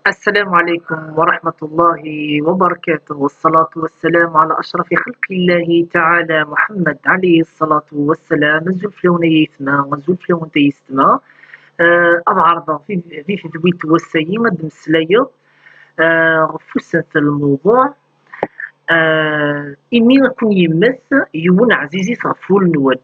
السلام عليكم ورحمة الله وبركاته، والصلاة والسلام على أشرف خلق الله تعالى محمد عليه الصلاة والسلام. الزلف لون يسمى والزلف لون تيسمى. أضعرض في ذويت والسيم مسلايا غفوسة الموضوع. إني نكون يمس يون عزيزي صافول نول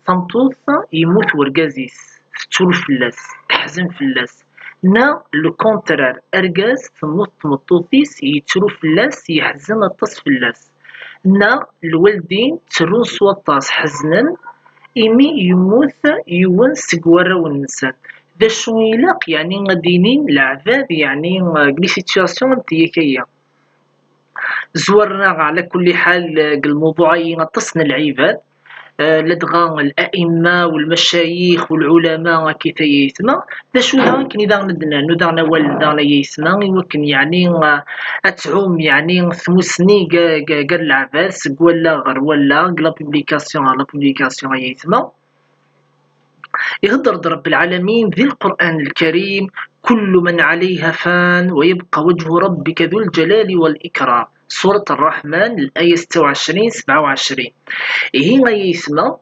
صمتوص يموت ورقازيس تشول فلاس تحزن فلاس. نا لو كونترار ارقاز تموت تمطوطيس يتشرو فلاس يحزن الطاس فلاس. نا الوالدين ترون سواطاس حزنا إيمي يموت يون سكوارا والنسان. ذا شو يلاق يعني غاديين العذاب يعني كلي سيتياسيون تيكيا زورنا على كل حال. الموضوع ينتصن العباد لدغا الائمه والمشايخ والعلماء كيف يسمى ذا شو كن اذا ندنا والدا يسمى يمكن يعني اتعوم يعني ثموسني قال العباس ولا غير ولا لا بوبليكاسيون يسمى يهضر رب العالمين ذي القرآن الكريم: كل من عليها فان ويبقى وجه ربك ذو الجلال والإكرام. سورة الرحمن الآية 26-27. هنا يسمى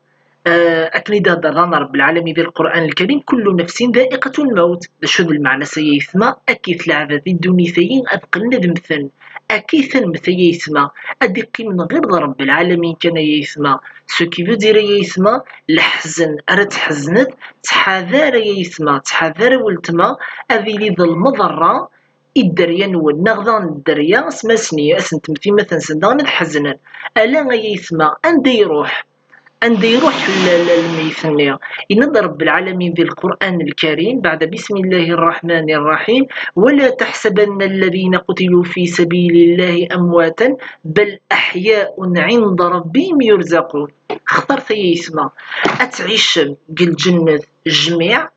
أكندا درنا رب العالمين ذي القرآن الكريم: كل نفس ذائقة الموت. شو المعنى سيسمى أكيد العذاب الدنيثيين أبقى ندمثن أكيد مثي يسمى أدقي من غير رب العالمين كان يسمى سو كي فو دير يسمى الحزن أرد حزنت تحذر يسمى تحذر ولتما أذي لي ذا المضرة الدريا نول نغضان الدريا اسما سنية اسنت مثي مثلا سندان الحزن ألا يسمى عندي يروح الميثنية. إن رب العالمين ذي القرآن الكريم بعد بسم الله الرحمن الرحيم: ولا تحسبن الذين قتلوا في سبيل الله أمواتا بل أحياء عند ربهم يرزقون. اخترت يسمى أتعيش قل جنة الجميع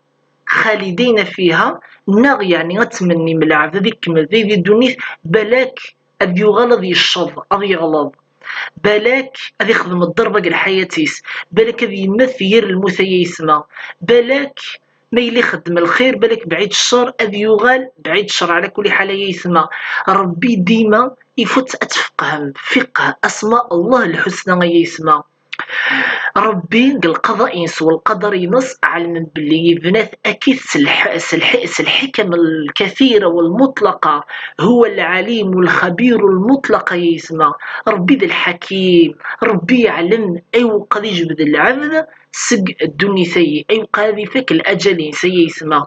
خالدين فيها نغ يعني أتمني من العذاب يكمل ذي الدنيا بلاك أذ يغلظ يشظ أذ يغلظ بالك أذ يخدم الضربة الحياتيس بالك أذ يمثير المثي يسمى بالك ما يلي يخدم الخير بالك بعيد الشر أذ يغال بعيد الشر. على كل حال يسمى ربي ديما يفوت أتفقهم فقه أسماء الله الحسنى يسمى ربي القضاء ينس والقدر ينص علم باللي بنات أكيد الحكم الكثيرة والمطلقة هو العليم الخبير المطلق يسمى ربي ذا الحكيم ربي يعلم أي وقد يجبد العبد سق الدنيا سيء أي وقد يفك الأجل سيء يسمى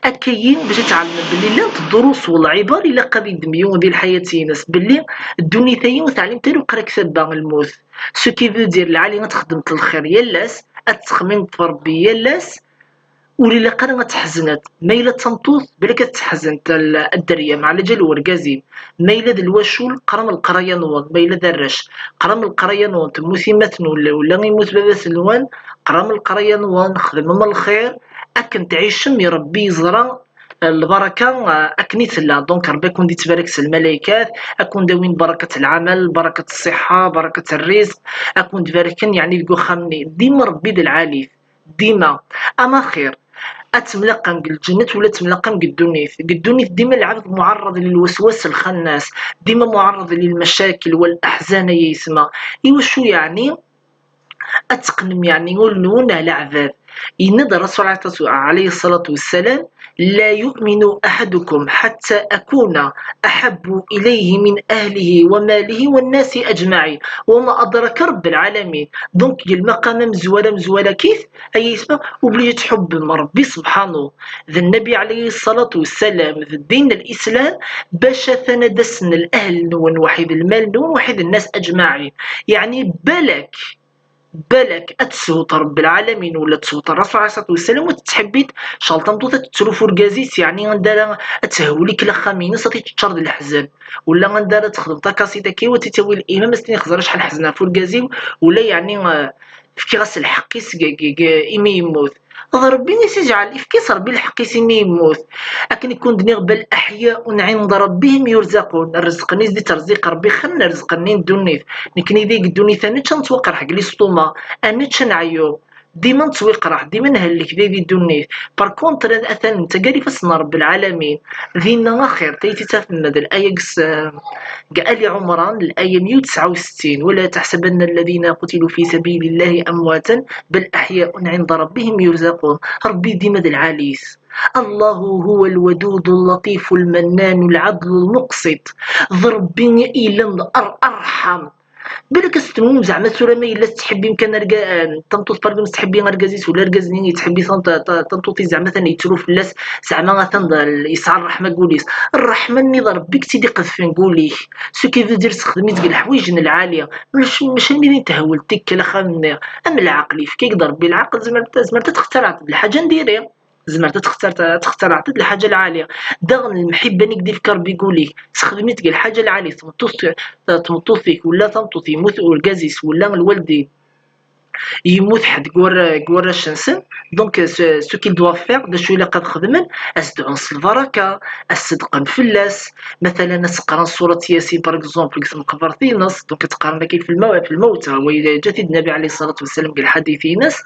أكاين باش تعلم باللي لا الدروس والعبر إلا قد يدميون ديال الحياة ناس باللي الدنيا ثاني وتعلم تالو قراك سبا الموت سو كي فو دير العالي تخدمت الخير يلاس أتخمم في ربي يلاس ولي قرا تحزنت ما إلا تنطوط بلا كتحزن الدريه مع جال ورقازين ما إلا الواشول قرم القرايه نوض ما إلا درش قرم القرايه نوض تموثيمات ولا يموت بابا سلوان قرم القرايه نوض خدم من الخير أكن تعيش مي ربي يزرع البركة أكني تلا دونك ربي يكون دي تبارك الملائكات أكون داوين بركة العمل بركة الصحة بركة الرزق أكون تباركن يعني يقول خمني ديما ربي ذا العالي ديما أما خير أتملقم الجنة ولا تملقم الدنيا ديما العبد معرض للوسواس الخناس ديما معرض للمشاكل والأحزان يسمى شو يعني أتقنم يعني يقولون على عذاب. إن الرسول عليه الصلاة والسلام: لا يؤمن أحدكم حتى أكون أحب إليه من أهله وماله والناس أجمعين وما أدرك رب العالمين. دونك المقام مزوالة كيف أي يسمى وبليت حب ربي سبحانه ذا النبي عليه الصلاة والسلام ذا الدين الإسلام باش ثندسن الأهل نون وحيد المال نون وحيد الناس أجمعين. يعني بالك أتسوط رب العالمين ولا تسوط الرسول عليه الصلاة والسلام وتتحبيت شالطمطو تتسلو فرقازيس يعني غندارا تهوليك لخامين صاتي تشرد الحزن ولا غندارا تخدم طاكاسي تاكي وتتاوي الإمام استني خزر شحال حزنا فرقازي ولا يعني فكي غاس الحقيس إيمي يموت ربي يجعل إفكيس ربي الحقيس إيمي يموت أكن يكون دنيا بل أحياء عند ربهم يرزقون. الرزق نيز دي ترزيق ربي خلنا رزقني الدنيا نكني ديك الدنيا ثاني تنتوقع حق لي سطوما أنا تشنعيو ديما نتويق راح ديما نهلك ذي الدنيا. بار كونتر اثن انت قالي فسنا رب العالمين ذينا خير تيتي تفند الايه قال لي عمران الايه 169 ولا تحسبن الذين قتلوا في سبيل الله امواتا بل احياء عند ربهم يرزقون. ربي ديما العاليس الله هو الودود اللطيف المنان العدل المقسط ضربني الى ارحم بالك ستنوم زعما سوره ما الا تحبي يمكن تنطوط باركم تحبي غركازيس ولا ركازني تحبي تنطوطي زعما ثاني يتشرو فلاس زعما يسعى الرحمه قوليس الرحمه ني ضربك تيدي قذف نقوليه سو كيفو دير تخدمي تقول الحوايج العاليه مش ملي تهول تك خامني ام العقل كي ضربي العقل زعما تخترع الحاجه نديريها زمرت تختار عطيت الحاجه العاليه دغن المحبه نقدي فكر بيقولي تخدمي تلقى الحاجه العاليه تمطوط فيك ولا تمطوط يموت الكازيس ولا الوالدين يموت حد كورا الشنسن دونك سو كيل دوا فيغ دا شو اللي قد خدمن اسدعنس البركه الصدق فلاس مثلا تقرا سوره ياسين باغ اكزومبل نقبر في نص دونك تقرا كاين في الموتى وجات النبي عليه الصلاه والسلام قال حديث ناس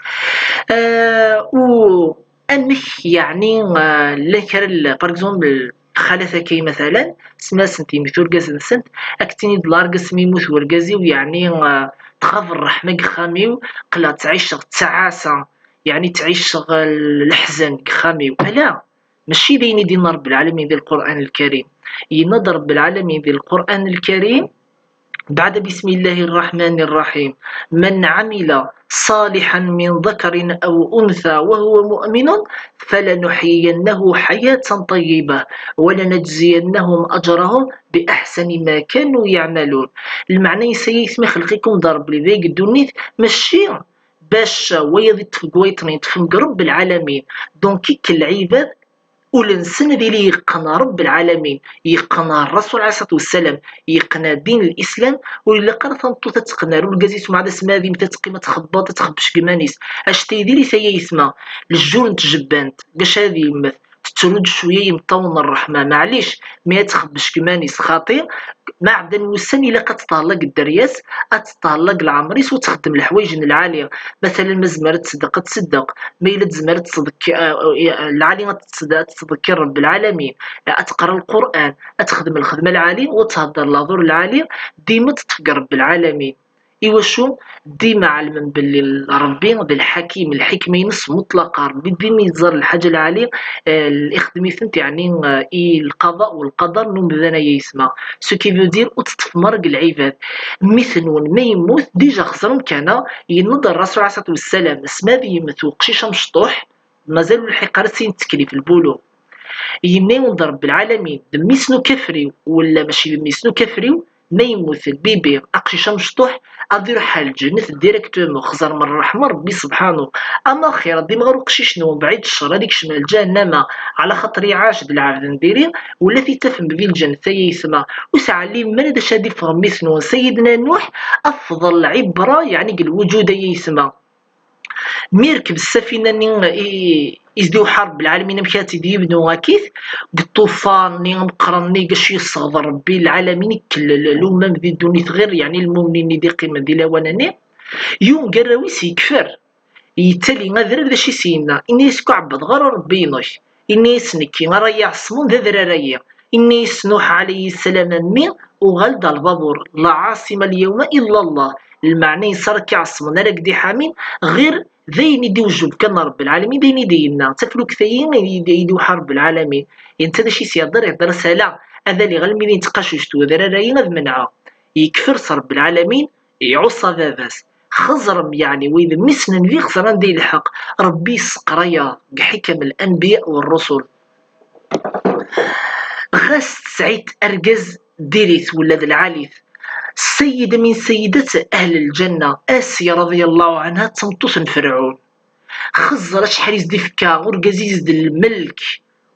و انك يعني لكر باغ اكزومبل خالتك مثلا سما سنتي مثل كاز نسنت اكتيني دولار قسمي موت ورقازي ويعني تخاف الرحمه خاميو قلا تعيش التعاسه يعني تعيش الحزن خاميو لا ماشي ديني دين رب العالمين ديال القران الكريم ينظر رب العالمين ديال القران الكريم بعد بسم الله الرحمن الرحيم من عمل صالحا من ذكر أو أنثى وهو مؤمن فلنحيينه حياة طيبة ولنجزينهم أجرهم بأحسن ما كانوا يعملون. المعنى يسمى خلقكم ضرب لذيك الدنيا ماشي باش ويضي تفقويطني تفهم رب العالمين دونك العباد والإنسان اللي يقنى رب العالمين يقنى الرسول عليه الصلاة والسلام يقنى دين الإسلام ولا قرا تنطو تتقنى رو الكازيس مع داس ماذي متى تقيمة تخبط تخبش كمانيس اش تيديري سيا يسمى للجون تجبانت باش هذه يمث ترد شويه يمطون الرحمه معليش ما تخبش كمانيس خاطر ما عدا الوسن الا كتطلق الدرياس اتطلق العمريس وتخدم الحوايج العاليه مثلا ما زمرت تصدق ما الا تزمرت تصدق العاليه تذكر رب العالمين اتقرا القران اتخدم الخدمه العاليه وتهضر لازور العاليه ديما تتفكر رب العالمين ايوا شو ديما علما باللي ربي بالحكيم الحكمه ينص مطلقه ربي ديما يزر الحاجه العاليه الاخدمي ثنت يعني القضاء والقدر نمذنا يسمع سو كي فو دير وتتفمرق العباد مثل ما يموت ديجا خسرهم كان ينضر الرسول عليه الصلاه والسلام اسما يموت وقشيشه مشطوح مازالوا الحقار سين تكليف البولو يمني ينضر بالعالمين دميسنو كفري ولا ماشي دميسنو كفري ما يموت البيبي اقشيشه مشطوح ادير حال الجنة ديريكتومون خزر من الرحمه ربي سبحانه اما خير ديما غير قشيشنو بعيد الشر هذيك شمال جهنم على خاطر عاش د العبد نديري ولا في تفهم بذي الجنة يسمى وسع لي من داش هادي فهم مثل سيدنا نوح افضل عبره يعني الوجود يسمى ميركب السفينه يزديو حرب العالمين مشات يبنوا هكيث بالطوفان ني مقرني قاش يصغر ربي العالمين كل الامم ذي الدنيا غير يعني المؤمنين دي قيمه دي لواناني يوم قراويس يكفر يتالي غادر داش يسينا اني يسكو عبد غير ربي نوش اني يسنكي غير يعصمون ذا ذراريه اني يسنوح عليه السلام مي وغلد البابور لا عاصم اليوم الا الله المعنى يصير كيعصمنا راك دي حامين غير ذين يدي وجوب كان رب العالمين ذين يدينا تفلو كثيين يديو حرب العالمين انت داشي سيهضر يهضر سلا هذا اللي غالمين يتقاشوشتو هذا راينا ذمنعا يكفر رب العالمين يعصى باباس خزرم يعني وإذا مسنا في خسران دي الحق ربي سقرايا بحكم الأنبياء والرسل غاس سعيد أرجز ديريت ولاد العاليث سيدة من سيدات أهل الجنة آسيا رضي الله عنها تمطوس فرعون خزر شحال يزدي فكا ورقازيز د الملك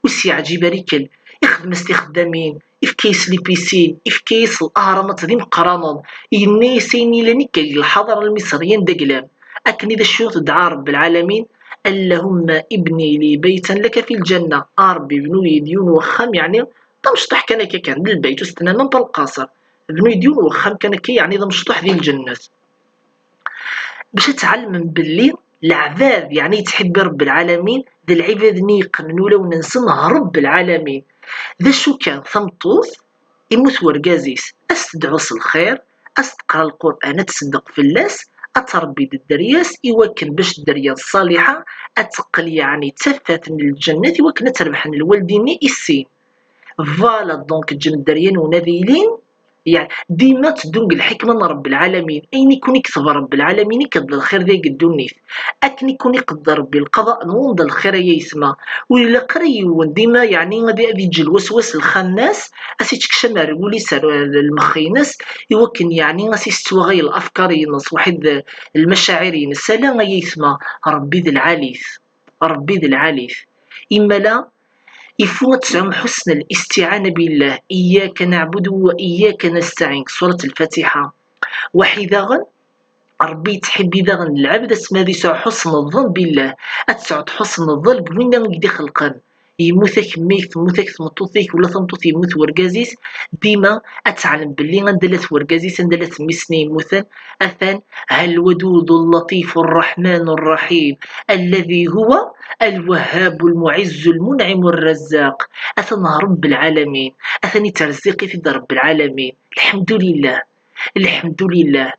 وسي عجيبة ريكل يخدم استخدامين إفكيس لي بيسين إفكيس الأهرامات ذي مقرانض ينيسيني لنك الحضارة المصريين دقلام أكن إذا الشيوخ دعا رب العالمين اللهم ابني لي بيتا لك في الجنة ربي بنو يديون وخام يعني تمشطح كان كان للبيت وستنا من القصر بنو يديون وخام كان كي يعني ذا مشطح ذي الجنة باش تعلم باللي العباد يعني تحب رب العالمين ذا العباد نيقنوا لو ننسنها رب العالمين. ذا شو كان ثمطوث يموت ورقازيس أستدعوس الخير، أستقرا القرآن، تصدق في اللاس، أتربي الدرياس إواكن باش الدريا الصالحة أتقل يعني تفات من الجنة إواكن تربح من الوالدين إسين. فوالا دونك جن الدريان ونذيلين يعني ديما تدونق الحكمة من رب العالمين. أين يكون يكتب رب العالمين يقدر الخير ذاك الدنيث، أكن يكون يقدر بالقضاء نوض الخير يسمى. وإلا قريون ديما يعني غادي يجي الوسواس الخناس أسي تكشمر ولي سار المخينس يوكن يعني غاسي استوى الأفكار ينص واحد المشاعر ينس لا يسمى ربي ذي العاليث، ربي ذي العاليث. إما لا يفوت تعم حسن الاستعانة بالله، إياك نعبد وإياك نستعين سورة الفاتحة. وحيدا ربي تحبي ذا العبد اسما ذي حسن الظن بالله، أتسعد حسن الظن وين يدي خلقا يموتك ميت موتك ثمطوثيك ولا ثمطوث يموت ورقازيس ديما أتعلم باللي غندلت ورقازيس غندلت ميسني يموتن أثان الودود اللطيف الرحمن الرحيم الذي هو الوهاب المعز المنعم الرزاق. أثان رب العالمين، أثاني ترزقي في رب العالمين. الحمد لله الحمد لله.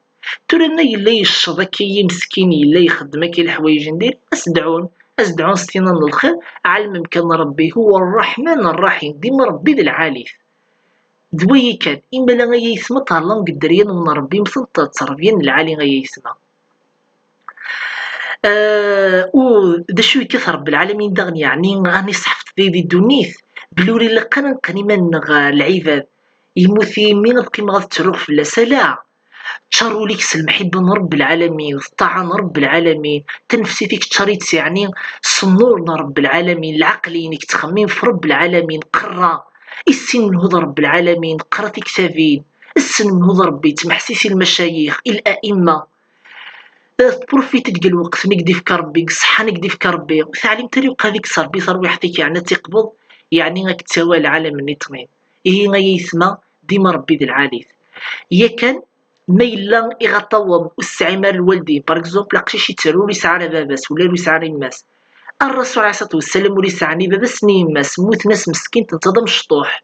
ترانا يلا يشرك مسكين يلا يخدمك الحوايج ندير أسدعون ستينا من الخير علم كان ربي هو الرحمن الرحيم ديما ربي ذي العاليث. دوي كان إما لا غيسمى طالما قدريا من ربي مثل تصرفيا العالي غيسمى. دا شو يكثر رب العالمين دغني يعني راني صحفت ذي الدنيث بلوري لقنا قنيما العباد يموثي من القيمة غادي تروح في اللاسلا شارو ليك المحبة من رب العالمين، الطاعة من رب العالمين، تنفسي فيك تشريت يعني الصنور من رب العالمين، العقلينك تخمين في رب العالمين. قرا السن من هذا رب العالمين، قرا في كتابين السن من هذا ربي تمحسيسي المشايخ الأئمة بروفيتي تلقى الوقت نقدي في ربي صحة نقدي في ربي تعلم طريقة هذيك صار بي صار وحدك يعني تقبض يعني غاك تسوى العالم النطمين إيه غاي يسمى ديما ربي ذي العاليث. هي كان ما إلا يغطاو استعمال الوالدين باركزومبل لقشيش يتسالو لي سعر باباس ولا لي سعر يماس. الرسول عليه الصلاة والسلام ولي سعني باباس نيماس موت ناس مسكين تنتظم شطوح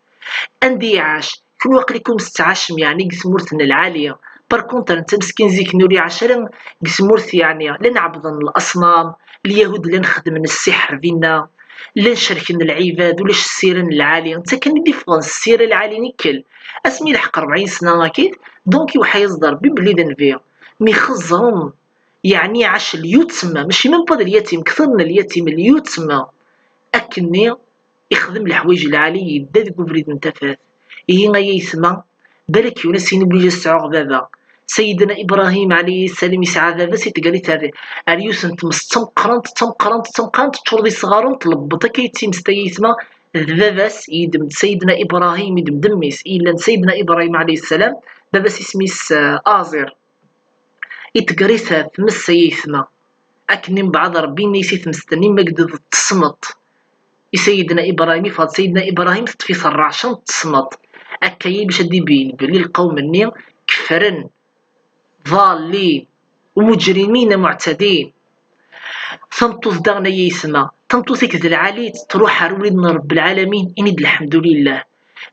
عندي عاش كل وقت لكم استعاشم يعني قسمورتنا العالية. باركونتر انت مسكين زيك نوري عشرة قسمورت يعني لا نعبد الأصنام اليهود لا نخدم السحر فينا لا نشاركن العباد ولاش السيرة العالية. انت كان ديفرنس السيرة العالية نكل اسمي لحق 40 سنة اكيد دونك يوحى يصدر ببليدن فيها مي خزرهم يعني عاش اليتمى ماشي من بعد اليتيم كثرنا اليتيم اليتمى اكني يخدم الحوايج العالية يداد بليد نتفات إيه ما يسمى بالك يونس ينبلي جسعو بابا سيدنا إبراهيم عليه السلام يسعى بابا سيتقاليت اليوس انت تمقرنت تشردي صغارون تلبطك يتيم ستيسمى باباس يدم سيدنا إبراهيم يدم دميس إلا سيدنا إبراهيم عليه السلام باباس اسميس آزر يتقريت تمس يسمى أكن من بعض ربي نيسيت مستني مقدد تصمت سيدنا إبراهيم فهاد سيدنا إبراهيم في صرعشان تصمت أكاين باش هادي بين بلي القوم النير كفرن ضالين ومجرمين معتدين. تنطوث داغنا يسمى تنطوثك ذي العالي تروح وليدنا رب العالمين إنيد الحمد لله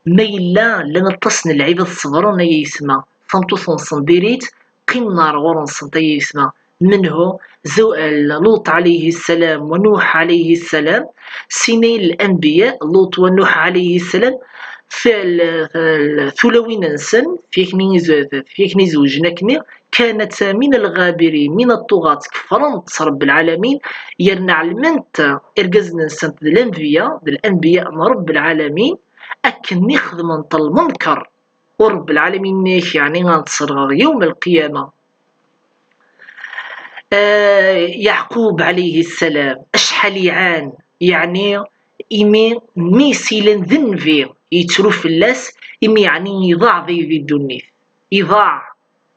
ما إلا لنا تصن العباد الصبرون يسمى تنطوث نصنديريت قيم نار غور نصنطي يسمى منه لوط عليه السلام ونوح عليه السلام سنين الأنبياء لوط ونوح عليه السلام ثلوين نسن فيكني زوجنا كني كانت من الغابرين من الطغاة كفرنت رب العالمين يرنا علمنت إرقزنا نسن الأنبياء من رب العالمين أكن نخدم انت المنكر ورب العالمين نيش يعني غنتصر يوم القيامة. يعقوب عليه السلام أشحال يعان يعني إمي ميسيلن ذنفي يتروف اللاس إمي يعني يضاع ذي الدنيا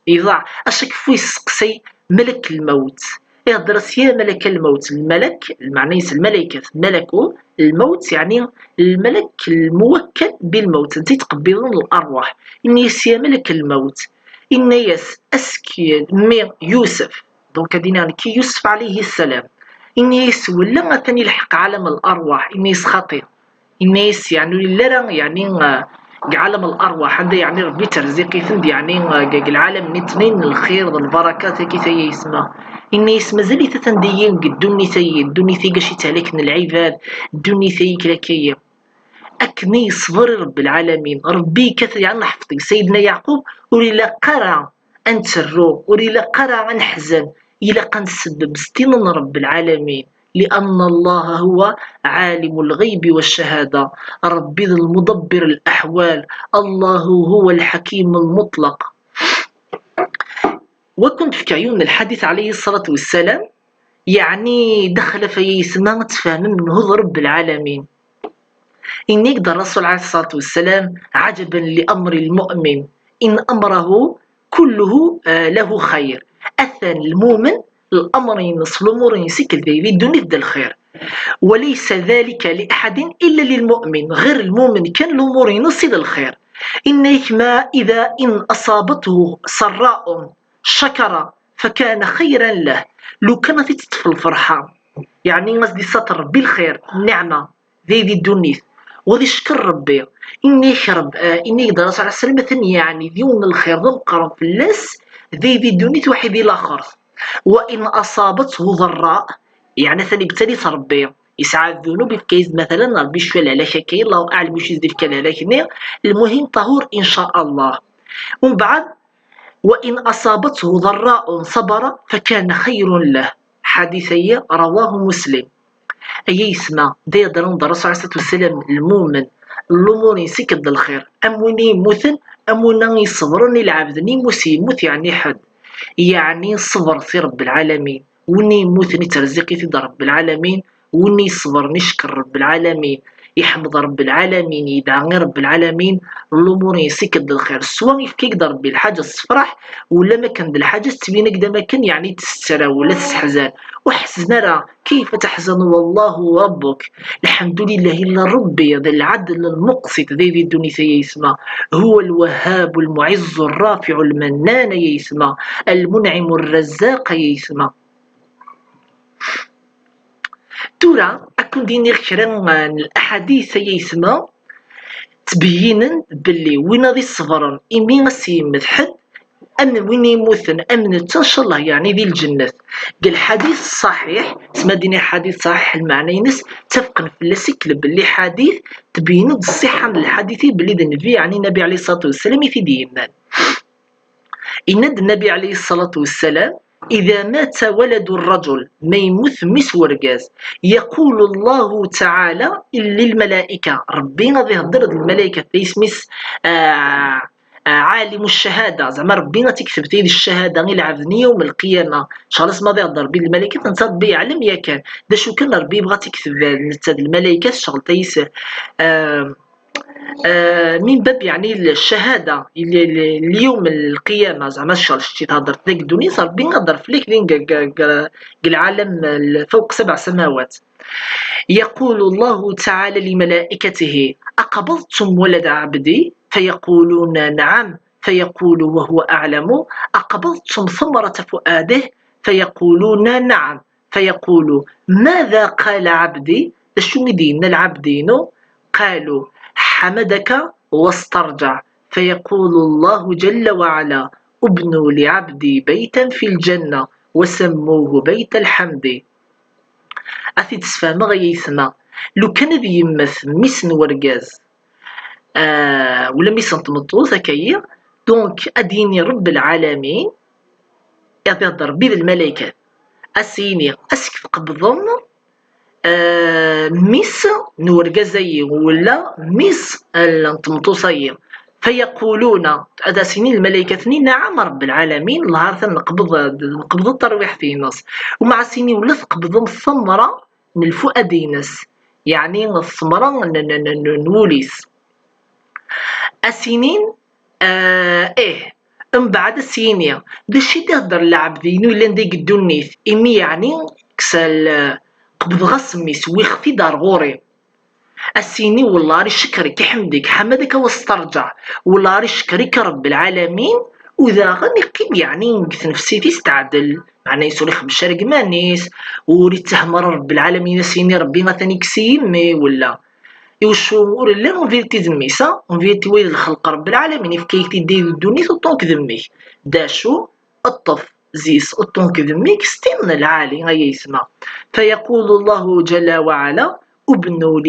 يضاع أشك فو يسقسي ملك الموت يهدرس يا ملك الموت الملك المعنى الملائكة ملكه الموت يعني الملك الموكل بالموت انت تقبلون الأرواح إني يا ملك الموت إني أسكي مي يوسف دونك دينا كي يوسف عليه السلام إنيس ولا مثلا يلحق عالم الأرواح إنيس خطير الناس يعني لا يعني عالم الارواح هذا يعني ربي ترزقي فند يعني العالم نتنين الخير والبركات كي تي يسمى الناس مازال تتنديين الدنيا تي الدنيا تي قشي تهلكن العباد الدنيا تي كلاكيه أكني صبر رب العالمين ربي كثر يعني حفظك سيدنا يعقوب وليلا قرا أن ترو وليلا قرا أن حزن إلى قنسبب ستين رب العالمين لأن الله هو عالم الغيب والشهادة ربي المدبر الأحوال الله هو الحكيم المطلق. وكنت في عيون الحديث عليه الصلاة والسلام يعني دخل في يسمى تفهم منه رب العالمين إن يقدر الرسول عليه الصلاة والسلام عجبا لأمر المؤمن إن أمره كله له خير الثاني المؤمن الأمر ينصف الأمور يسكل ذي الدنيا يبدا الخير وليس ذلك لأحد إلا للمؤمن غير المؤمن كان الأمور ينصف الخير إنك ما إذا إن أصابته سراء شكر فكان خيرا له لو كانت تطفى الفرحة يعني قصدي سطر بالخير النعمة ذي الدنيا وذي شكر ربي إني شرب إني يقدر على السلامة يعني ديون الخير ذنقر في اللاس ذي الدنيا واحد الآخر وإن أصابته ضراء يعني ثاني بالتالي ربي يسعى الذنوب في كيس مثلا ربي شوال على شكاين الله أعلم وش يزيد في كلامه المهم طهور إن شاء الله. ومن بعد وإن أصابته ضراء صبر فكان خير له حديثية رواه مسلم. أي يسمى داير الرسول عليه الصلاة والسلام المؤمن الأمور يسكد الخير أموني مثل أمونا يصبرني العبد نيموس يموت يعني حد يعني صبر في رب العالمين وني يموت ترزقي في رب العالمين وني صبر نشكر رب العالمين يحمد رب العالمين يدعي رب العالمين الأمور يسكد الخير سواء كي يقدر بالحاجة الصفرح ولا ما كان بالحاجة تبين قدا ما كان يعني تسترى ولا تستحزن وحزن راه كيف تحزن والله ربك الحمد لله إلا ربي ذا العدل المقسط ذي الدنيا يسمى هو الوهاب المعز الرافع المنان يسمى المنعم الرزاق يسمى. ترى أكون ديني خيرا الأحاديث يسمى تبينا باللي وين غادي صبرا إمي غاسي مدحد أمن وين يموتن أمن إن شاء الله يعني ذي الجنة. قال حديث صحيح اسمه ديني حديث صحيح المعنى ينس تفقن في اللاسيكل باللي حديث تبين الصحة من الحديث باللي ذا النبي يعني النبي عليه الصلاة والسلام يفيدينا إن النبي عليه الصلاة والسلام إذا مات ولد الرجل ما يموت مس ورقاز يقول الله تعالى للملائكة ربي غادي يهضر الملائكة تيسمس عالم الشهادة زعما ربي تكتب تيدي الشهادة غير العبد يوم القيامة إن شاء الله اسما يهضر بين الملائكة انت ربي يعلم يا كان دا شو كان ربي بغا تكتب الملائكة الشغل تيس من باب يعني الشهادة اليوم القيامة زعما شتي تهضر ديك الدنيا صار بين نهضر فيك لين العالم فوق 7 سماوات. يقول الله تعالى لملائكته أقبضتم ولد عبدي فيقولون نعم فيقول وهو أعلم أقبضتم ثمرة فؤاده فيقولون نعم فيقول ماذا قال عبدي شو مدين العبدين قالوا حمدك واسترجع فيقول الله جل وعلا ابنوا لعبدي بيتا في الجنة وسموه بيت الحمد. أثي تسفهم غيثنا لو كان ذي يمث ميسن ورقاز ولا ميسن تمطوثة كي دونك أديني رب العالمين يضرب بيد الملائكة أسيني أسكف قبضهم ميس نورقازي ولا ميس التمطوصي فيقولون هذا سنين الملائكة نعم رب العالمين الله نقبض الترويح في نص ومع سنين ولا تقبض الثمرة من الفؤادينس يعني الثمرة نوليس السنين من بعد السنين دشي تهدر العبدين ولا نديك الدنيث إمي يعني كسال قبض غسمي سوي خفي دار غوري السيني والله ري شكرك حمدك حمدك واسترجع والله ري شكرك رب العالمين وذا غني قيم يعني نفسي تستعدل معناه يسولي خمس مانيس وريت تهمر رب العالمين سيني ربي مثلا يكسيمي ولا يوشو لا اون فيرتي ذميسا اون فيرتي ويد الخلق رب العالمين في كيتي دي الدنيا طونك ذمي داشو الطف زيس الطونك ذميك ستين العالي غاية يسمع فيقول الله جل وعلا ابنوا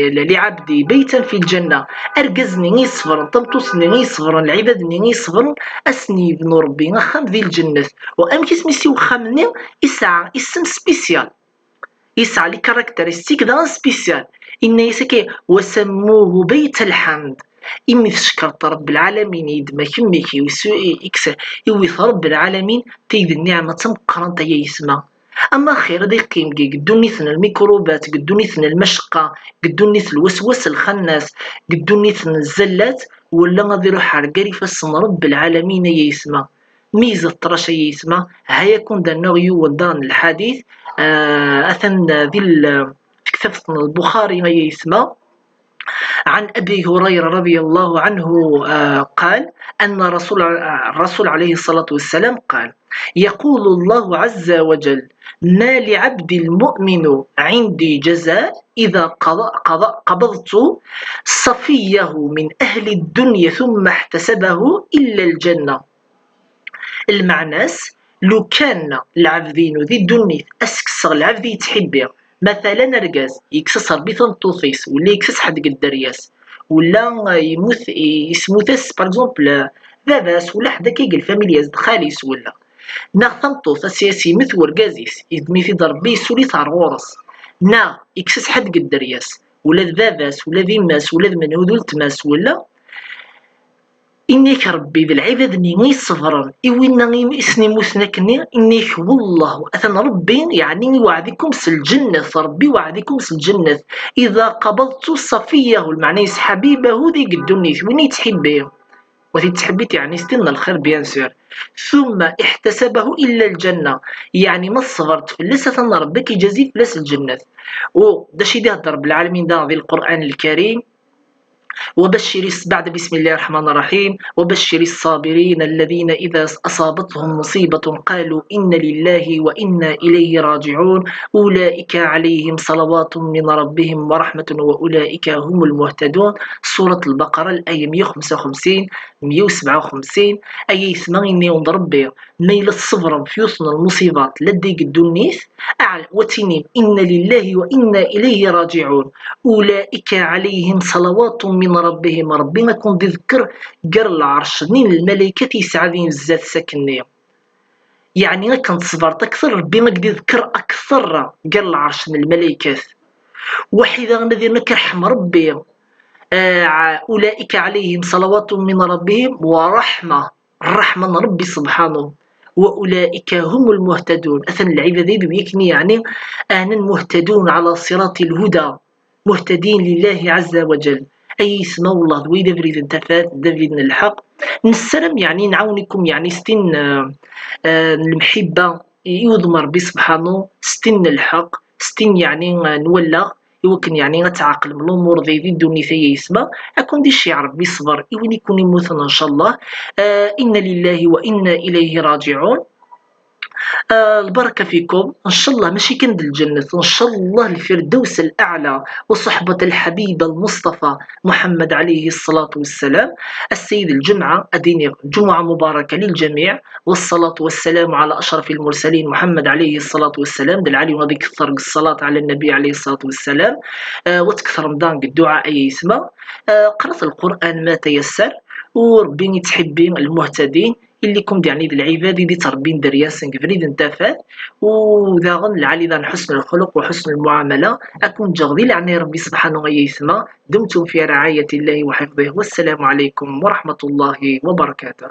لعبدي بيتا في الجنة أرجزني يصفر طمطوسني يصفر العبادني يصفر أسني ابن ربي نخم ذي الجنة وأم كسمي سيو خمني يسعى اسم سبيسيال يسعى لي كاركترستيك دا سبيسيال إن يسكي وسموه بيت الحمد إمي تشكرت رب العالمين يدما كميكي ويسوء إكسا يويث رب العالمين تيد النعمة تمقرن تيا يسمى أما خير دي قيمكي قدو نيثن الميكروبات قدو نيثن المشقة قدو نيثن الوسوس الخناس قدو نيثن الزلات ولا غادي يروح عرقاري فاسم رب العالمين يسمى ميزة طرش يسمى هيا كون دا نغيو ودان الحديث أثن ذي في كتاب البخاري يسمى عن أبي هريرة رضي الله عنه قال أن الرسول عليه الصلاة والسلام قال يقول الله عز وجل ما لعبد المؤمن عندي جزاء إذا قبضت صفيه من أهل الدنيا ثم احتسبه إلا الجنة. المعناس لو كان العبدين ذي الدنيا أسكسر العبد يتحبه مثلا رجاز يكسس بيثن توثيس ولا يكسس حد الدرياس ولا يموت يسموثس باغ اكزومبل باباس ولا حدا كيقل فاميلياز خاليس ولا ناخطنطوث السياسي مثل ورقازيس يدمي في ضربي سولي ثار غورس يكسس حد الدرياس ولا باباس ولا ذيماس ولا من هذول تماس ولا إنيك ربي بالعباد ني صفرا إوينا إسني موسنكني إنيك والله أثنى ربي يعني وعدكم الجنة ربي وعدكم الجنة إذا قبضت صفيه المعنى حبيبه ذي قدوني وين تحبيه وذي تحبيت يعني ستنا الخير بيان سير ثم احتسبه إلا الجنة يعني ما صبرت فلسة ثنى ربك يجازيك فلس الجنة ودا شي ده رب العالمين ده في القرآن الكريم وبشر بعد بسم الله الرحمن الرحيم وبشر الصابرين الذين إذا أصابتهم مصيبة قالوا إن لله وإنا إليه راجعون أولئك عليهم صلوات من ربهم ورحمة وأولئك هم المهتدون. سورة البقرة الآية 155 157 أي ثمانين يوم ربي ميل الصبر في يصن المصيبات لدي قدونيث وتنين إن لله وإنا إليه راجعون أولئك عليهم صلوات من ربهم ربنا كون ذكر قر العرش نين الملائكة يسعدين الزات ساكنين يعني كنت صبرت أكثر ربنا قد ذكر أكثر قر العرش من الملائكة وحيدا غنذير نكرحم ربي أولئك عليهم صلوات من ربهم ورحمة الرحمة من ربي سبحانه وأولئك هم المهتدون أثن العبادة بيكني يعني أنا مهتدون على صراط الهدى مهتدين لله عز وجل أي اسم الله ذوي دفريد انتفات دفريد الحق نسلم يعني نعاونكم يعني ستين المحبة يوضمر ربي سبحانه ستين الحق ستين يعني نولغ يمكن يعني نتعاقل من الامور ذي الدنيا ثي يسمى اكون دي الشيء ربي صبر وين يكون يموتنا ان شاء الله ان لله وانا اليه راجعون. البركة فيكم إن شاء الله ماشي كند الجنة إن شاء الله الفردوس الأعلى وصحبة الحبيب المصطفى محمد عليه الصلاة والسلام. السيد الجمعة أديني جمعة مباركة للجميع والصلاة والسلام على أشرف المرسلين محمد عليه الصلاة والسلام دلعلي ونبي كثر الصلاة على النبي عليه الصلاة والسلام وتكثر رمضان الدعاء أي اسمه قرأت القرآن ما تيسر وربي تحبين المهتدين اللي كم يعني العبادة دي تربين درياسن فريد انتفات وذا غن العالي ذا حسن الخلق وحسن المعاملة أكون جغدي لعني ربي سبحانه ويسمى دمتم في رعاية الله وحفظه والسلام عليكم ورحمة الله وبركاته.